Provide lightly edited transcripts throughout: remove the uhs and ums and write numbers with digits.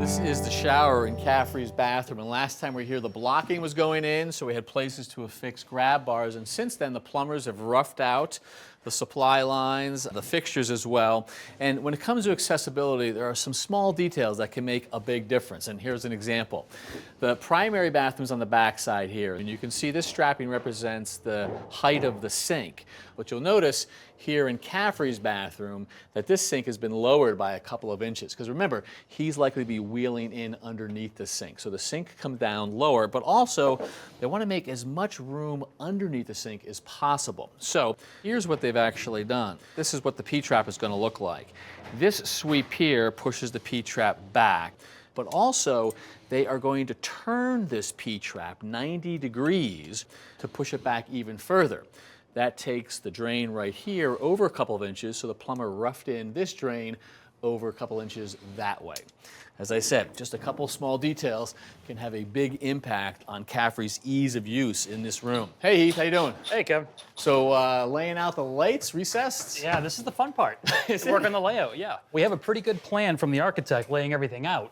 This is the shower in Caffrey's bathroom, and last time we were here the blocking was going in, so we had places to affix grab bars, and since then the plumbers have roughed out the supply lines, the fixtures as well. And when it comes to accessibility, there are some small details that can make a big difference, and here's an example. The primary bathroom's on the back side here, and you can see this strapping represents the height of the sink. But you'll notice here in Caffrey's bathroom that this sink has been lowered by a couple of inches, because remember, he's likely to be wheeling in underneath the sink. So the sink comes down lower, but also they want to make as much room underneath the sink as possible. So here's what they've actually done. This is what the P-trap is going to look like. This sweep here pushes the P-trap back, but also they are going to turn this P-trap 90 degrees to push it back even further. That takes the drain right here over a couple of inches, so the plumber roughed in this drain over a couple inches that way. As I said, just a couple small details can have a big impact on Caffrey's ease of use in this room. Hey Heath, how you doing? Hey Kevin. So laying out the lights, recessed? Yeah, this is the fun part. Work on the layout, yeah. We have a pretty good plan from the architect laying everything out.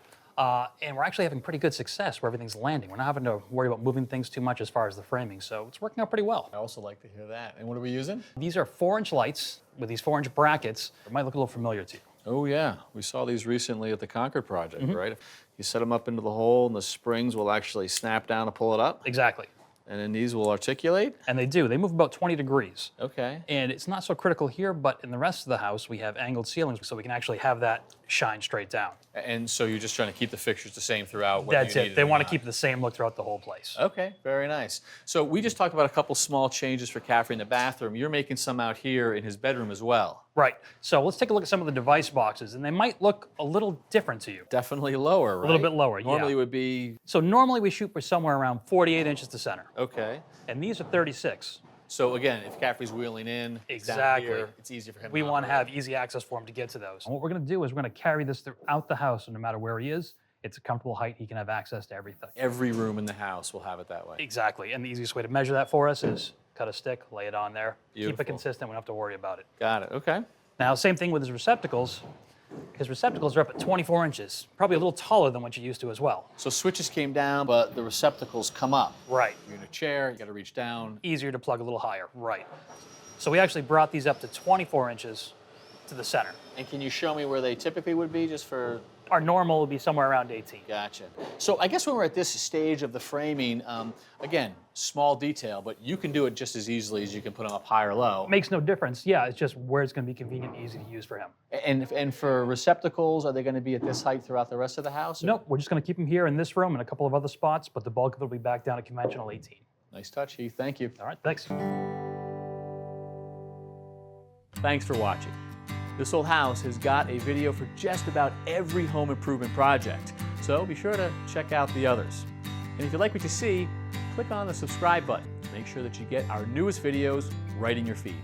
And we're actually having pretty good success where everything's landing. We're not having to worry about moving things too much as far as the framing, so it's working out pretty well. I also like to hear that. And what are we using? These are 4-inch lights with these 4-inch brackets. It might look a little familiar to you. Oh yeah, we saw these recently at the Concord project, right? You set them up into the hole and the springs will actually snap down to pull it up? Exactly. And then these will articulate? And they do. They move about 20 degrees. Okay. And it's not so critical here, but in the rest of the house, we have angled ceilings, so we can actually have that shine straight down. And so you're just trying to keep the fixtures the same throughout? That's it. They want to keep the same look throughout the whole place. Okay, very nice. So we just talked about a couple small changes for Caffrey in the bathroom. You're making some out here in his bedroom as well. Right. So let's take a look at some of the device boxes, and they might look a little different to you. Definitely lower, right? A little bit lower, Normally yeah. would be... So normally we shoot for somewhere around 48 inches to center. Okay. And these are 36. So again, if Caffrey's wheeling in, Exactly. down here, it's easier for him We to want to operate. have easy access for him to get to those. And what we're going to do is we're going to carry this throughout the house, so no matter where he is, it's a comfortable height. He can have access to everything. Every room in the house will have it that way. Exactly. And the easiest way to measure that for us is cut a stick, lay it on there, keep Beautiful. it consistent. We don't have to worry about it. Got it, okay. Now, same thing with his receptacles. His receptacles are up at 24 inches, probably a little taller than what you're used to as well. So switches came down, but the receptacles come up. Right. You're in a chair, you got to reach down. Easier to plug a little higher, right. So we actually brought these up to 24 inches to the center. And can you show me where they typically would be, just for... Our normal would be somewhere around 18. Gotcha. So I guess when we're at this stage of the framing, again, small detail, but you can do it just as easily as you can put them up high or low. It makes no difference. Yeah, it's just where it's going to be convenient and easy to use for him. And for receptacles, are they going to be at this height throughout the rest of the house? Or? Nope, we're just going to keep them here in this room and a couple of other spots, but the bulk of it will be back down at conventional 18. Nice touch, Heath. Thank you. All right, thanks. Thanks for watching. This Old House has got a video for just about every home improvement project, so be sure to check out the others. And if you like what you see, click on the subscribe button to make sure that you get our newest videos right in your feed.